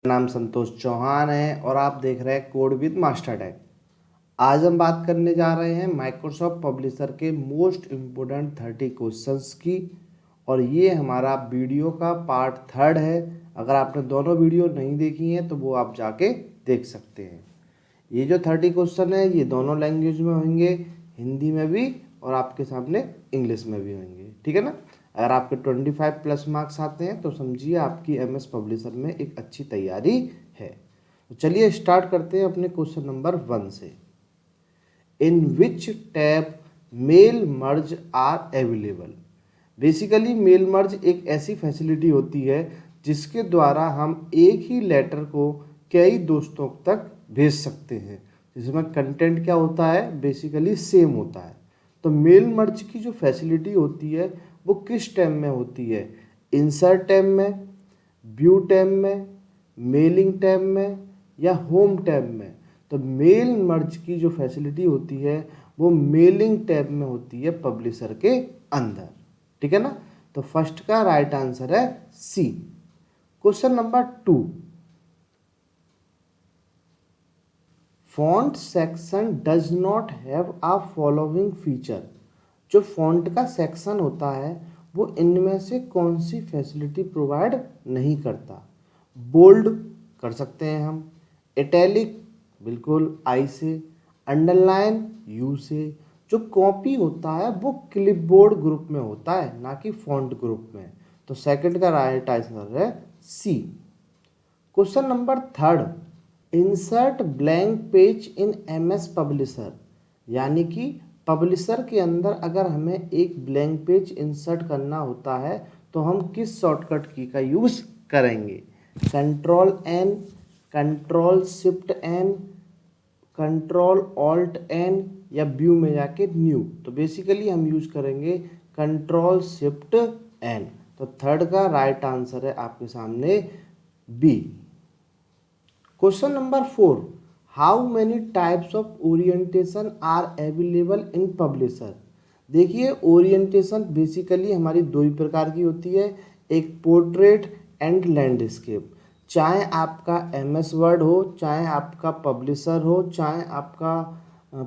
नाम संतोष चौहान है और आप देख रहे हैं कोड विद मास्टर टैग। आज हम बात करने जा रहे हैं माइक्रोसॉफ्ट पब्लिशर के मोस्ट इम्पोर्टेंट 30 क्वेश्चंस की, और ये हमारा वीडियो का पार्ट 3 है। अगर आपने दोनों वीडियो नहीं देखी हैं तो वो आप जाके देख सकते हैं। ये जो 30 क्वेश्चन है ये दोनों लैंग्वेज में होंगे, हिंदी में भी और आपके सामने इंग्लिश में भी होंगे, ठीक है ना। अगर आपके 25 प्लस मार्क्स आते हैं तो समझिए आपकी एमएस पब्लिशर में एक अच्छी तैयारी है। तो चलिए स्टार्ट करते हैं अपने क्वेश्चन नंबर 1 से। In which tab mail merge are available. Basically mail merge एक ऐसी फैसिलिटी होती है जिसके द्वारा हम एक ही लेटर को कई दोस्तों तक भेज सकते हैं, जिसमें कंटेंट क्या होता है, बेसिकली सेम होता है। तो मेल मर्ज की जो फैसिलिटी होती है वो किस टैब में होती है, इंसर्ट टैब में, व्यू टैब में, मेलिंग टैब में या होम टैब में। तो मेल मर्ज की जो फैसिलिटी होती है वो मेलिंग टैब में होती है पब्लिशर के अंदर, ठीक है ना। तो फर्स्ट का राइट आंसर है C. Question number 2, font section does not have a following feature. जो फॉन्ट का सेक्शन होता है वो इनमें से कौन सी फैसिलिटी प्रोवाइड नहीं करता। बोल्ड कर सकते हैं हम, इटैलिक बिल्कुल आई से, अंडरलाइन यू से। जो कॉपी होता है वो क्लिपबोर्ड ग्रुप में होता है, ना कि फॉन्ट ग्रुप में। तो सेकंड का राइट आंसर है C. Question number 3, insert blank page in MS Publisher. यानी कि पब्लिशर के अंदर अगर हमें एक ब्लैंक पेज इंसर्ट करना होता है तो हम किस शॉर्टकट की का यूज़ करेंगे, control N, control shift N, control alt N या व्यू में जाके न्यू। तो बेसिकली हम यूज करेंगे कंट्रोल शिफ्ट एन। तो थर्ड का राइट आंसर है आपके सामने B. Question number 4, how many types of orientation are available in publisher. देखिए ओरिएंटेशन बेसिकली हमारी दो ही प्रकार की होती है, एक पोर्ट्रेट एंड लैंडस्केप। चाहे आपका एमएस वर्ड हो, चाहे आपका पब्लिशर हो, चाहे आपका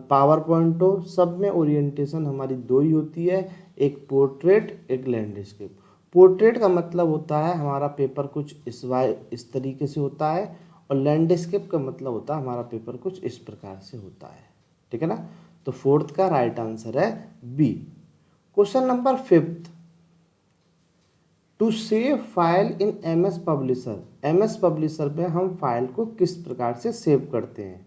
पावर पॉइंट हो, सब में ओरिएंटेशन हमारी दो ही होती है, एक पोर्ट्रेट एक लैंडस्केप। पोर्ट्रेट का मतलब होता है हमारा पेपर कुछ इस तरीके से होता है, और लैंडस्केप का मतलब होता है हमारा पेपर कुछ इस प्रकार से होता है, ठीक है ना। तो फोर्थ का राइट आंसर है B. Question number 5, to save file in MS publisher. MS publisher में हम फाइल को किस प्रकार से सेव करते हैं,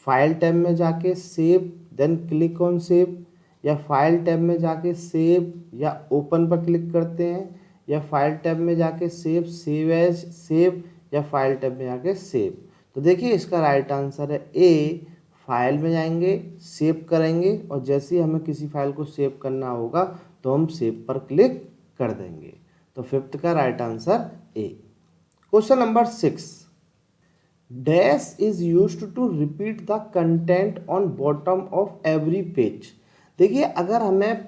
फाइल टैब में जाके save then click on save, या फाइल टैब में जाके सेव या ओपन पर क्लिक करते हैं, या फाइल टैब में जाके सेव, सेव एज, सेव, या फाइल टैब में जाके सेव। तो देखिए इसका राइट आंसर है ए, फाइल में जाएंगे सेव करेंगे और जैसे ही हमें किसी फाइल को सेव करना होगा तो हम सेव पर क्लिक कर देंगे। तो फिफ्थ का right answer A. Question number 6, dash is used to repeat the content on bottom of every page. देखिए अगर हमें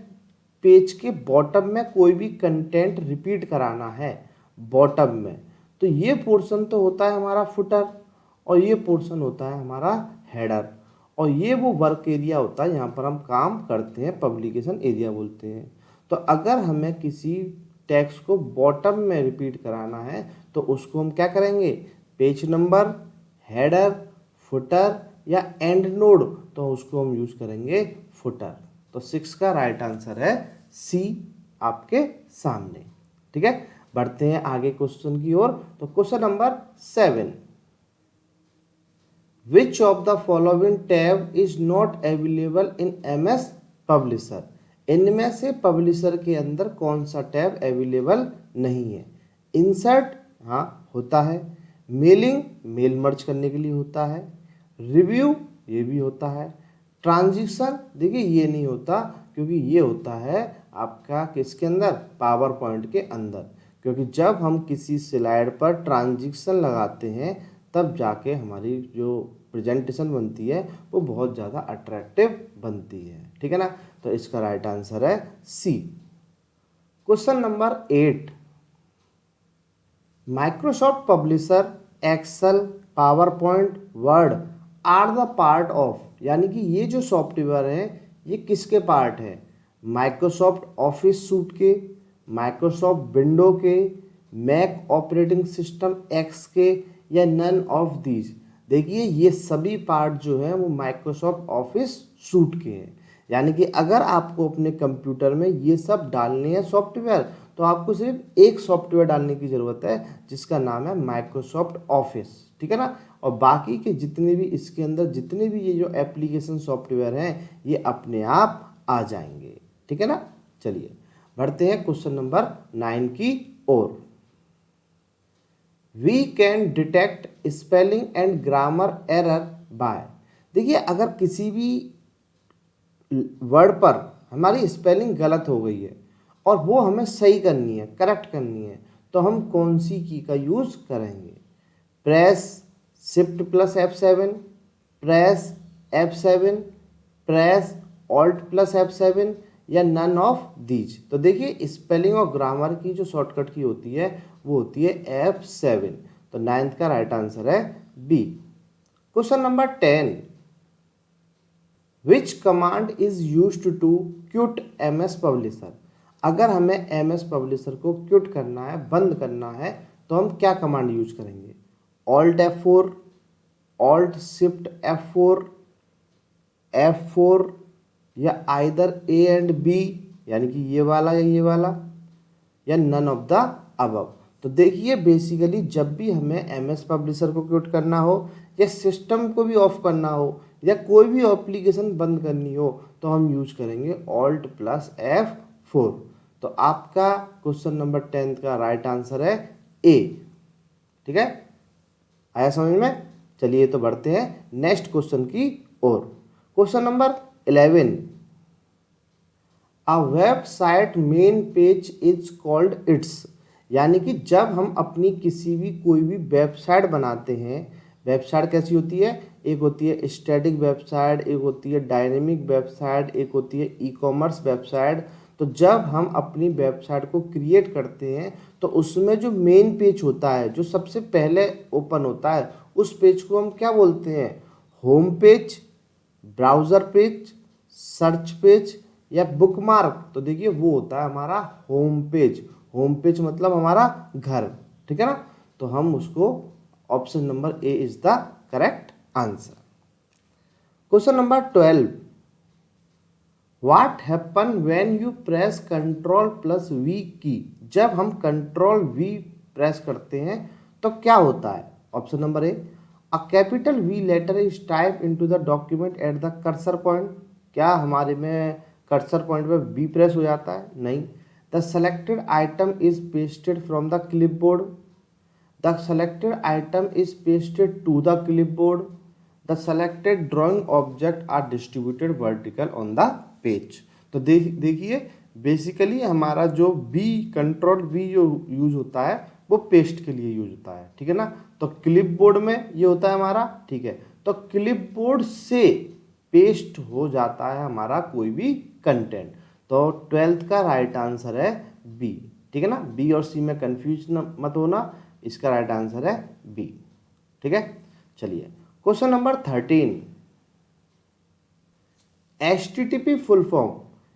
पेज के बॉटम में कोई भी कंटेंट रिपीट कराना है बॉटम में, तो ये पोर्शन तो होता है हमारा फुटर और ये पोर्शन होता है हमारा हेडर, और ये वो वर्क एरिया होता है यहाँ पर हम काम करते हैं, पब्लिकेशन एरिया बोलते हैं। तो अगर हमें किसी टेक्स्ट को बॉटम में रिपीट कराना है तो उसको हम क्या करेंगे, पेज नंबर, हेडर, फुटर या एंड नोड, तो उसको हम यूज करेंगे फुटर। तो 6 का राइट आंसर है सी आपके सामने, ठीक है। बढ़ते हैं आगे क्वेश्चन की ओर। तो question number 7, which of the following tab is not available in MS publisher. इनमें से पब्लिशर के अंदर कौन सा टैब अवेलेबल नहीं है। इंसर्ट हाँ होता है, मेलिंग मेल मर्ज करने के लिए होता है, रिव्यू ये भी होता है, ट्रांजिशन देखिए ये नहीं होता क्योंकि ये होता है आपका किसके अंदर, पावर पॉइंट के अंदर। क्योंकि जब हम किसी स्लाइड पर ट्रांजिशन लगाते हैं तब जाके हमारी जो प्रेजेंटेशन बनती है वो बहुत ज़्यादा अट्रैक्टिव बनती है, ठीक है ना। तो इसका राइट आंसर है C. Question number 8, Microsoft Publisher Excel, PowerPoint, Word are the part of, यानी कि ये जो सॉफ्टवेयर हैं ये किसके पार्ट है? माइक्रोसॉफ्ट ऑफिस सूट के, माइक्रोसॉफ्ट विंडो के, मैक ऑपरेटिंग सिस्टम एक्स के, या नन ऑफ दीज। देखिए ये सभी पार्ट जो हैं वो माइक्रोसॉफ्ट ऑफिस सूट के हैं। यानी कि अगर आपको अपने कंप्यूटर में ये सब डालने हैं सॉफ्टवेयर, तो आपको सिर्फ एक सॉफ्टवेयर डालने की ज़रूरत है जिसका नाम है माइक्रोसॉफ्ट ऑफिस, ठीक है ना। और बाकी के जितने भी इसके अंदर जितने भी ये जो एप्लीकेशन सॉफ्टवेयर हैं ये अपने आप आ जाएंगे, ठीक है ना। चलिए बढ़ते हैं क्वेश्चन नंबर 9 की ओर। We can detect spelling and grammar error by. देखिए अगर किसी भी वर्ड पर हमारी स्पेलिंग गलत हो गई है और वो हमें सही करनी है, करेक्ट करनी है, तो हम कौन सी की का यूज़ करेंगे? Press shift plus F7, press F7, press alt plus F7, या नन ऑफ दीज। तो देखिए स्पेलिंग और ग्रामर की जो शॉर्टकट की होती है वो होती है F7। तो 9th का राइट आंसर है B. Question number 10, which command is used to quit MS publisher. अगर हमें MS पब्लिशर को क्यूट करना है, बंद करना है, तो हम क्या कमांड यूज करेंगे? Alt F4, alt shift F4, F4, या आइदर A एंड B, यानी कि ये वाला या ये वाला, या नन ऑफ द अबव। तो देखिए बेसिकली जब भी हमें MS पब्लिशर को क्यूट करना हो, या सिस्टम को भी ऑफ करना हो, या कोई भी एप्लीकेशन बंद करनी हो, तो हम यूज करेंगे ऑल्ट प्लस F4। तो आपका क्वेश्चन नंबर 10 का राइट आंसर है ए, ठीक है। आया समझ में? चलिए तो बढ़ते हैं नेक्स्ट क्वेश्चन की ओर। Question number 11, a website main page is called its. यानी कि जब हम अपनी किसी भी कोई भी वेबसाइट बनाते हैं, वेबसाइट कैसी होती है? एक होती है स्टैटिक वेबसाइट, एक होती है डायनेमिक वेबसाइट, एक होती है ई कॉमर्स वेबसाइट। तो जब हम अपनी वेबसाइट को क्रिएट करते हैं तो उसमें जो मेन पेज होता है, जो सबसे पहले ओपन होता है, उस पेज को हम क्या बोलते हैं? Home page, browser page, search page, या बुकमार्क। तो देखिए वो होता है हमारा होम पेज। होम पेज मतलब हमारा घर, ठीक है ना। तो हम उसको option number A is the correct answer. Question number 12, what happen when you press control plus V key. जब हम कंट्रोल वी प्रेस करते हैं तो क्या होता है? Option number A, a capital V letter is type into the document at the cursor point. क्या हमारे में कर्सर पॉइंट पे बी प्रेस हो जाता है? नहीं। The selected item is pasted from the clipboard. The selected item is pasted to the clipboard. The selected drawing object are distributed vertical on the page. तो देखिए बेसिकली हमारा जो B, control B जो use होता है वो paste के लिए यूज होता है, ठीक है ना। तो क्लिपबोर्ड में ये होता है हमारा, ठीक है। तो क्लिपबोर्ड से पेस्ट हो जाता है हमारा कोई भी कंटेंट। तो 12th का राइट आंसर है बी, ठीक है ना। बी और सी में कंफ्यूज मत होना, इसका राइट आंसर है बी, ठीक है। चलिए question number 13, HTTP full form.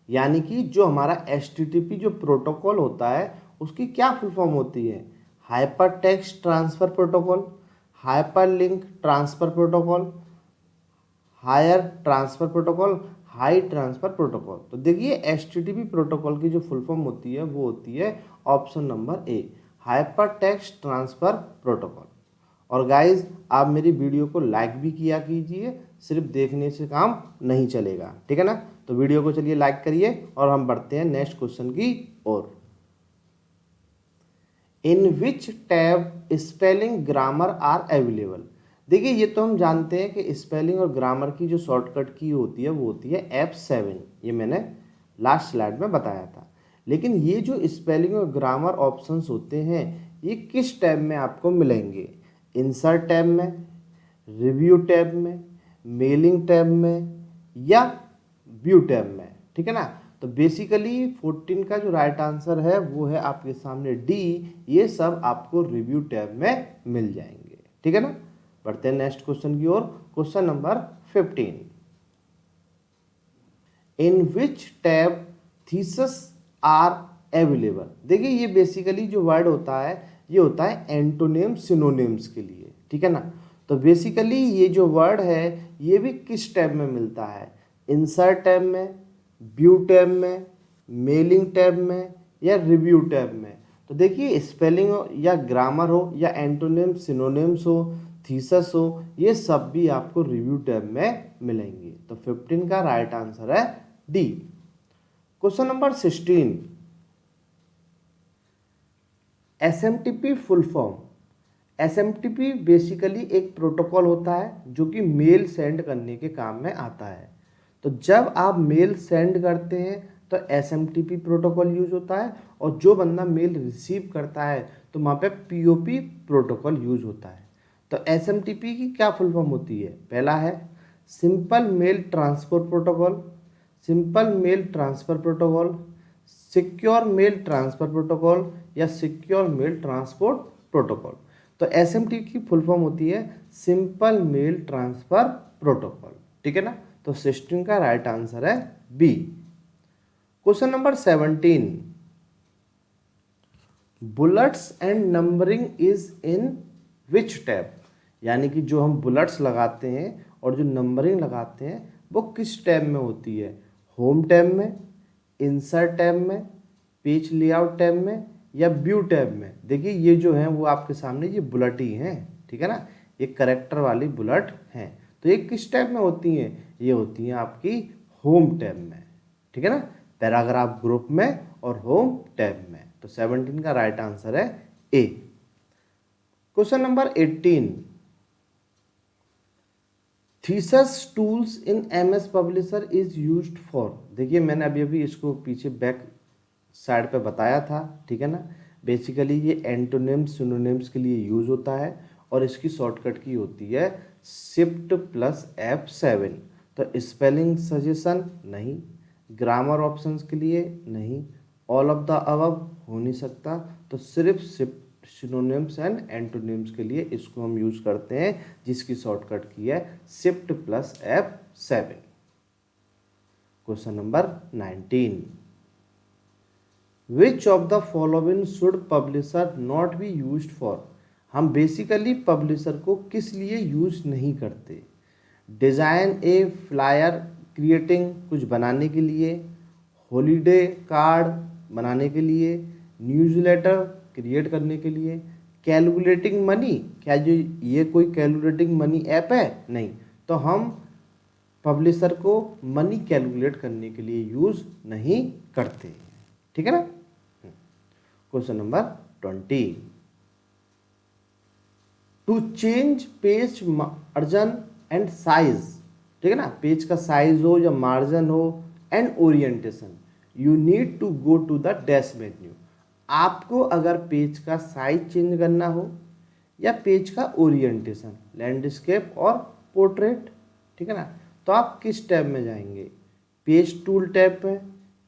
यानी कि जो हमारा HTTP जो प्रोटोकॉल होता है उसकी क्या फुल फॉर्म होती है? Hypertext transfer protocol, hyperlink transfer protocol, higher transfer protocol, high transfer protocol. तो देखिए HTTP प्रोटोकॉल की जो फुल फॉर्म होती है वो होती है ऑप्शन नंबर ए, हाइपर टेक्स्ट ट्रांसफर प्रोटोकॉल। और गाइज आप मेरी वीडियो को लाइक भी किया कीजिए, सिर्फ देखने से काम नहीं चलेगा, ठीक है ना। तो वीडियो को चलिए लाइक करिए और हम बढ़ते हैं नेक्स्ट क्वेश्चन की ओर। In which tab spelling grammar are available. देखिए ये तो हम जानते हैं कि स्पेलिंग और ग्रामर की जो शॉर्टकट की होती है वो होती है F7। ये मैंने लास्ट स्लाइड में बताया था। लेकिन ये जो स्पेलिंग और ग्रामर ऑप्शंस होते हैं ये किस टैब में आपको मिलेंगे? इंसर्ट टैब में, रिव्यू टैब में, मेलिंग टैब में, या व्यू टैब में, ठीक है ना। तो बेसिकली 14 का जो राइट आंसर है वो है आपके सामने डी। ये सब आपको रिव्यू टैब में मिल जाएंगे, ठीक है ना। बढ़ते हैं नेक्स्ट क्वेश्चन की ओर। Question number 15, in which tab thesis are available. देखिए ये बेसिकली जो वर्ड होता है ये होता है एंटोनिम सिनोनिम्स के लिए, ठीक है ना। तो बेसिकली ये जो वर्ड है ये भी किस टैब में मिलता है, इंसर्ट टैब में, व्यू टैब में, मेलिंग टैब में, या रिव्यू टैब में। तो देखिए स्पेलिंग हो या ग्रामर हो या एंटोनिम सिनोनिम्स हो, थीसिस हो, ये सब भी आपको रिव्यू टैब में मिलेंगे। तो 15 का राइट आंसर है D. Question number 16, SMTP full form. SMTP basically एक प्रोटोकॉल होता है जो कि मेल सेंड करने के काम में आता है। तो जब आप मेल सेंड करते हैं तो SMTP प्रोटोकॉल यूज होता है, और जो बंदा मेल रिसीव करता है तो वहाँ पे POP प्रोटोकॉल यूज होता है। तो SMTP की क्या फुल फॉर्म होती है, पहला है simple mail transport protocol, simple mail transfer protocol, secure mail transfer protocol, या सिक्योर मेल ट्रांसपोर्ट प्रोटोकॉल। तो SMTP की फुल फॉर्म होती है सिंपल मेल ट्रांसफर प्रोटोकॉल, ठीक है ना। तो 16 का राइट आंसर है B. Question number 17, bullets and numbering is in which tab. यानी कि जो हम बुलेट्स लगाते हैं और जो नंबरिंग लगाते हैं वो किस टैब में होती है, होम टैब में, इंसर्ट टैब में, पेज लेआउट टैब में, या व्यू टैब में। देखिए ये जो है वो आपके सामने ये बुलेट ही हैं, ठीक है ना, ये करेक्टर वाली बुलेट हैं। तो ये किस टैब में होती हैं, ये होती हैं आपकी होम टैब में, ठीक है ना, पैराग्राफ ग्रुप में और होम टैब में। तो 17 का राइट आंसर है A. Question number 18, thesis tools in MS Publisher is used for. देखिए मैंने अभी अभी इसको पीछे बैक साइड पे बताया था, ठीक है ना। बेसिकली ये एंटोनिम्स सिनोनिम्स के लिए यूज होता है, और इसकी शॉर्टकट की होती है शिफ्ट प्लस F7। तो स्पेलिंग सजेशन नहीं, ग्रामर ऑप्शंस के लिए नहीं, ऑल ऑफ द अबव हो नहीं सकता, तो सिर्फ शिफ्ट सिनोनिम्स एंड एंटोनिम्स के लिए इसको हम यूज करते हैं, जिसकी शॉर्टकट की है shift plus F7। Question number 19, which of the following should publisher not be used for. हम बेसिकली पब्लिशर को किस लिए यूज नहीं करते, डिजाइन ए फ्लायर क्रिएटिंग कुछ बनाने के लिए, हॉलीडे कार्ड बनाने के लिए, न्यूज़लेटर क्रिएट करने के लिए, कैलकुलेटिंग मनी। क्या जो ये कोई कैलकुलेटिंग मनी ऐप है, नहीं। तो हम पब्लिशर को मनी कैलकुलेट करने के लिए यूज नहीं करते, ठीक है ना। Question number 20, to change page margin and size, ठीक है ना, पेज का साइज हो या मार्जिन हो and orientation, you need to go to the dash menu. आपको अगर पेज का साइज चेंज करना हो या पेज का ओरिएंटेशन, लैंडस्केप और पोर्ट्रेट, ठीक है ना, तो आप किस टैब में जाएंगे, पेज टूल टैब में,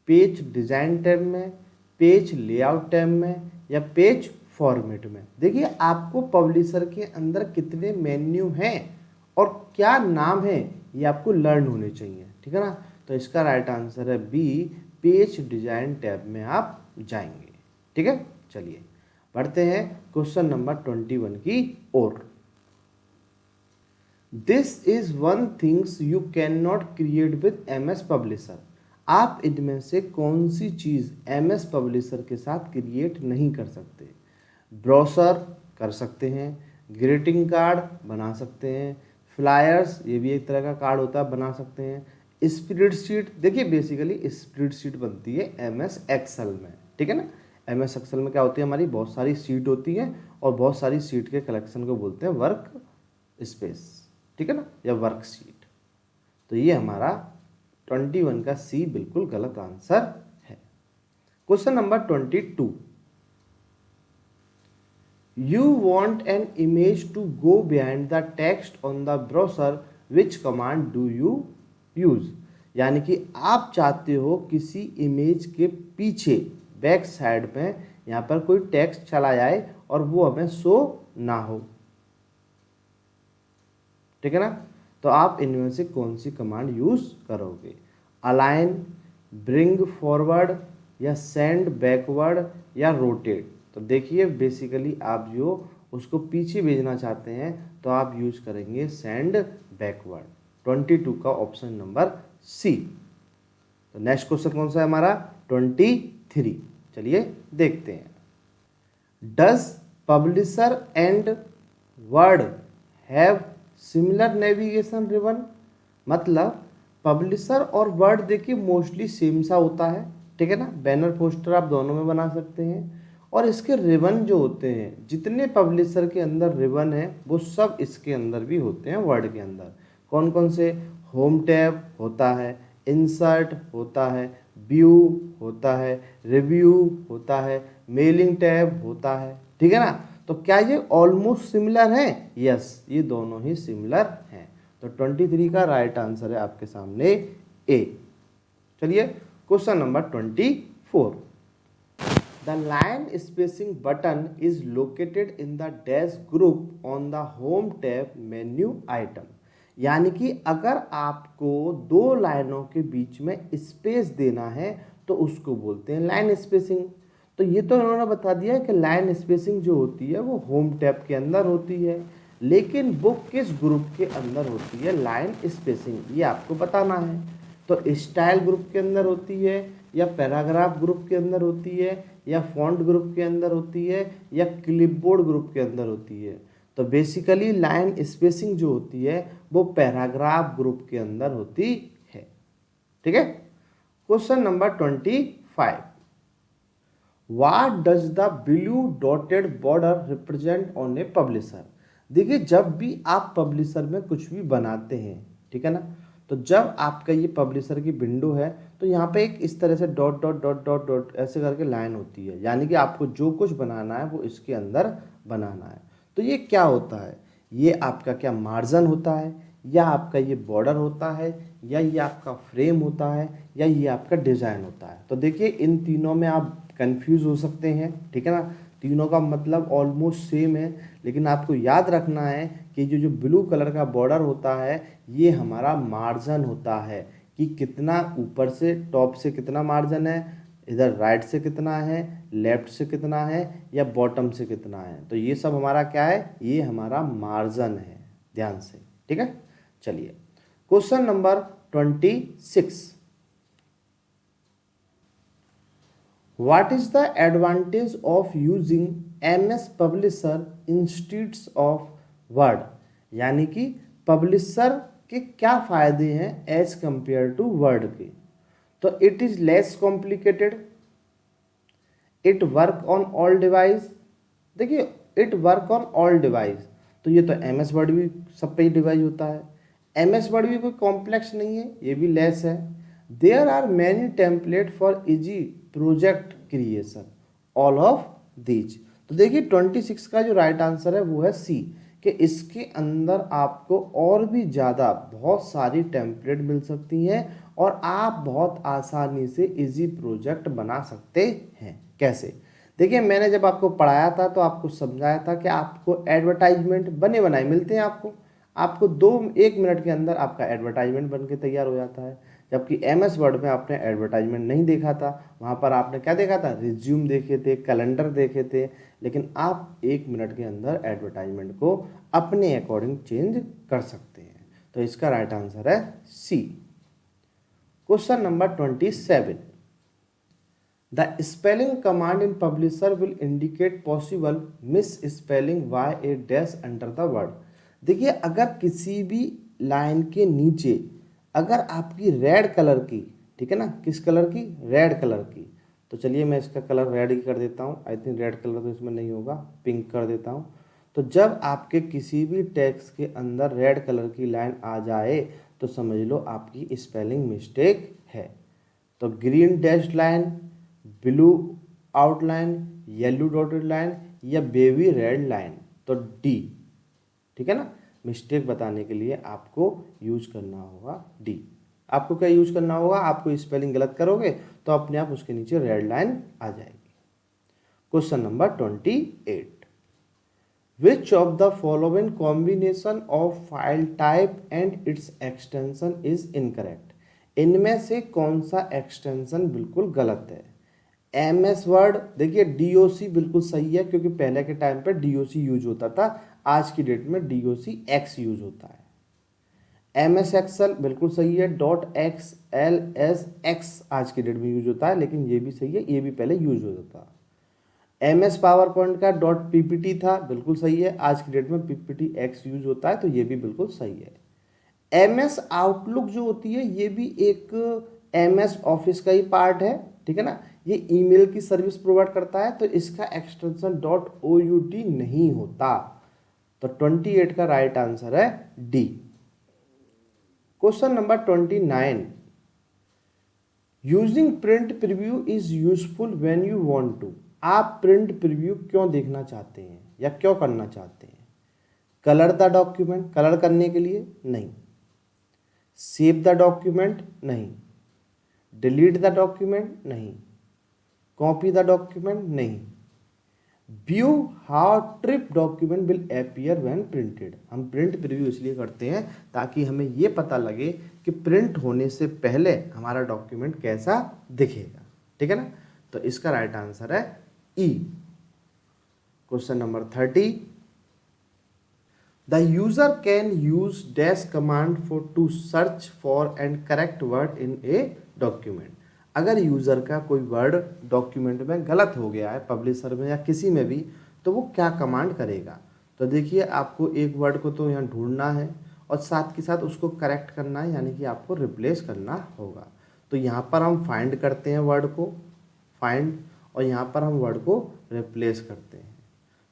पेज डिज़ाइन टैब में, पेज लेआउट टैब में, या पेज फॉर्मेट में। देखिए आपको पब्लिशर के अंदर कितने मेन्यू हैं और क्या नाम है ये आपको लर्न होने चाहिए, ठीक है ना। तो इसका राइट आंसर है बी, पेज डिजाइन टैब में आप जाएंगे, ठीक है। चलिए बढ़ते हैं क्वेश्चन नंबर 21 की ओर। This is one things you can not create with MS Publisher. आप इनमें से कौन सी चीज़ MS पब्लिशर के साथ क्रिएट नहीं कर सकते, ब्रोशर कर सकते हैं, ग्रीटिंग कार्ड बना सकते हैं, फ्लायर्स ये भी एक तरह का कार्ड होता है बना सकते हैं, स्प्रेडशीट। देखिए बेसिकली स्प्रेडशीट बनती है MS एक्सेल में, ठीक है ना। MS एक्सेल में क्या होती है, हमारी बहुत सारी सीट होती है, और बहुत सारी सीट के कलेक्शन को बोलते हैं वर्क स्पेस, ठीक है ना, या वर्क शीट। तो ये हमारा 21 का सी बिल्कुल गलत आंसर है। Question number 22, you want an image to go behind the text on the browser, which command do you use। यानी कि आप चाहते हो किसी इमेज के पीछे बैक साइड में यहाँ पर कोई टेक्स्ट चला जाए और वो हमें शो ना हो, ठीक है ना। तो आप इनमें से कौन सी कमांड यूज़ करोगे, अलाइन, ब्रिंग फॉरवर्ड, या सेंड बैकवर्ड, या रोटेट। तो देखिए बेसिकली आप जो उसको पीछे भेजना चाहते हैं तो आप यूज करेंगे सेंड बैकवर्ड। 22 का ऑप्शन नंबर सी। तो नेक्स्ट क्वेश्चन कौन सा है हमारा, 23। चलिए देखते हैं। Does publisher and word have similar navigation ribbon. मतलब पब्लिशर और वर्ड देखिए मोस्टली सेम सा होता है, ठीक है ना। बैनर पोस्टर आप दोनों में बना सकते हैं। और इसके रिबन जो होते हैं, जितने पब्लिशर के अंदर रिबन है वो सब इसके अंदर भी होते हैं वर्ड के अंदर। कौन कौन से, होम टैब होता है, इंसर्ट होता है, व्यू होता है, रिव्यू होता है, मेलिंग टैब होता है, ठीक है ना। तो क्या ये ऑलमोस्ट सिमिलर है, यस ये दोनों ही सिमिलर हैं। तो 23 का राइट आंसर है आपके सामने ए। चलिए question number 24। The line spacing button is located in the dash group on the home tab menu item. यानी कि अगर आपको दो लाइनों के बीच में स्पेस देना है तो उसको बोलते हैं लाइन स्पेसिंग। तो ये तो इन्होंने बता दिया है कि लाइन स्पेसिंग जो होती है वो होम टैब के अंदर होती है, लेकिन वो किस ग्रुप के अंदर होती है लाइन स्पेसिंग, ये आपको बताना है। तो स्टाइल ग्रुप के अंदर होती है, या पैराग्राफ ग्रुप के अंदर होती है, या फॉन्ट ग्रुप के अंदर होती है, या क्लिपबोर्ड ग्रुप के अंदर होती है। तो बेसिकली लाइन स्पेसिंग जो होती है वो पैराग्राफ ग्रुप के अंदर होती है, ठीक है। Question number 25। What does the blue dotted border represent on a publisher। देखिए जब भी आप पब्लिशर में कुछ भी बनाते हैं, ठीक है ना, तो जब आपका ये पब्लिशर की विंडो है तो यहाँ पे एक इस तरह से dot dot dot dot dot ऐसे करके लाइन होती है, यानी कि आपको जो कुछ बनाना है वो इसके अंदर बनाना है। तो ये क्या होता है, ये आपका क्या मार्जिन होता है, या आपका ये बॉर्डर होता है, या ये आपका फ्रेम होता है, या ये आपका डिज़ाइन होता है। तो देखिए इन तीनों में आप कंफ्यूज हो सकते हैं, ठीक है ना। तीनों का मतलब ऑलमोस्ट सेम है, लेकिन आपको याद रखना है कि जो जो ब्लू कलर का बॉर्डर होता है ये हमारा मार्जिन होता है, कि कितना ऊपर से टॉप से कितना मार्जिन है, इधर राइट से कितना है, लेफ्ट से कितना है, या बॉटम से कितना है। तो ये सब हमारा क्या है, ये हमारा मार्जिन है, ध्यान से, ठीक है। चलिए question number 26। What is the advantage of using MS Publisher instead of Word। यानी कि पब्लिशर के क्या फ़ायदे हैं एज कंपेयर टू वर्ड के। तो it is less complicated, it work on all device. देखिए it work on all device, तो ये तो MS वर्ड भी सब पे ही डिवाइस होता है। MS वर्ड भी कोई कॉम्प्लेक्स नहीं है, ये भी लेस है। There are many template for easy project creation, all of these. तो देखिए 26 का जो राइट आंसर है वो है सी, कि इसके अंदर आपको और भी ज़्यादा बहुत सारी टेम्पलेट मिल सकती हैं और आप बहुत आसानी से इजी प्रोजेक्ट बना सकते हैं। कैसे, देखिए मैंने जब आपको पढ़ाया था तो आपको समझाया था कि आपको एडवर्टाइजमेंट बने बनाए मिलते हैं, आपको 1 मिनट के अंदर आपका एडवर्टाइजमेंट बन के तैयार हो जाता है। जबकि MS वर्ड में आपने एडवर्टाइजमेंट नहीं देखा था, वहाँ पर आपने क्या देखा था, रिज्यूम देखे थे, कैलेंडर देखे थे, लेकिन आप 1 मिनट के अंदर एडवर्टाइजमेंट को अपने अकॉर्डिंग चेंज कर सकते हैं। तो इसका राइट आंसर है C. Question number 27। The spelling command in Publisher will indicate possible misspelling by a dash under the word. देखिए अगर किसी भी लाइन के नीचे अगर आपकी रेड कलर की, ठीक है ना, किस कलर की, रेड कलर की, तो चलिए मैं इसका कलर रेड ही कर देता हूँ। आई थिंक रेड कलर तो इसमें नहीं होगा, पिंक कर देता हूँ। तो जब आपके किसी भी टेक्स्ट के अंदर रेड कलर की लाइन आ जाए तो समझ लो आपकी स्पेलिंग मिस्टेक है। तो green dash line, blue outline, yellow dotted line, या बेबी रेड लाइन, तो डी, ठीक है ना। मिस्टेक बताने के लिए आपको यूज करना होगा डी। आपको क्या यूज करना होगा, आपको स्पेलिंग गलत करोगे तो अपने आप उसके नीचे रेड लाइन आ जाएगी। Question number 28। Which of the following combination of file type and it's extension is incorrect. इनमें से कौन सा एक्सटेंशन बिल्कुल गलत है। MS वर्ड, देखिए DOC बिल्कुल सही है क्योंकि पहले के टाइम पे DOC यूज होता था, आज की डेट में DOCX यूज होता है। MS एक्सेल बिल्कुल सही है, .XLSX आज की डेट में यूज होता है, लेकिन ये भी सही है, ये भी पहले यूज होता था। MS पावर पॉइंट का .PPT था, बिल्कुल सही है, आज की डेट में PPTX यूज होता है, तो ये भी बिल्कुल सही है। MS आउटलुक जो होती है ये भी एक MS ऑफिस का ही पार्ट है, ठीक है ना, ये ईमेल की सर्विस प्रोवाइड करता है, तो इसका एक्सटेंशन .OUT नहीं होता। तो 28 का राइट आंसर है D. Question number 29, using print preview is useful when you want to. आप प्रिंट प्रीव्यू क्यों देखना चाहते हैं या क्यों करना चाहते हैं। कलर द डॉक्यूमेंट, कलर करने के लिए नहीं। सेव द डॉक्यूमेंट नहीं। डिलीट द डॉक्यूमेंट नहीं। कॉपी द डॉक्यूमेंट नहीं। View how trip document will appear when printed. हम प्रिंट प्रीव्यू इसलिए करते हैं ताकि हमें ये पता लगे कि प्रिंट होने से पहले हमारा डॉक्यूमेंट कैसा दिखेगा, ठीक है ना। तो इसका राइट आंसर है E. Question number 30, the user can use dash command for to search for and correct word in a document. अगर यूज़र का कोई वर्ड डॉक्यूमेंट में गलत हो गया है, पब्लिशर में या किसी में भी, तो वो क्या कमांड करेगा। तो देखिए आपको एक वर्ड को तो यहाँ ढूंढना है और साथ के साथ उसको करेक्ट करना है, यानी कि आपको रिप्लेस करना होगा। तो यहाँ पर हम फाइंड करते हैं वर्ड को, फाइंड, और यहाँ पर हम वर्ड को रिप्लेस करते हैं।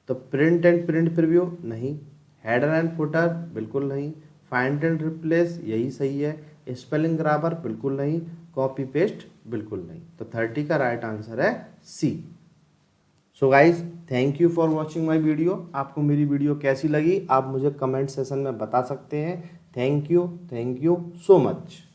तो प्रिंट एंड प्रिंट प्रीव्यू नहीं, हेडर एंड फुटर बिल्कुल नहीं, फाइंड एंड रिप्लेस यही सही है, स्पेलिंग ग्रामर बिल्कुल नहीं, कॉपी पेस्ट बिल्कुल नहीं। तो 30 का राइट आंसर है C. So guys, thank you for watching my video. आपको मेरी वीडियो कैसी लगी आप मुझे कमेंट सेशन में बता सकते हैं। Thank you so much.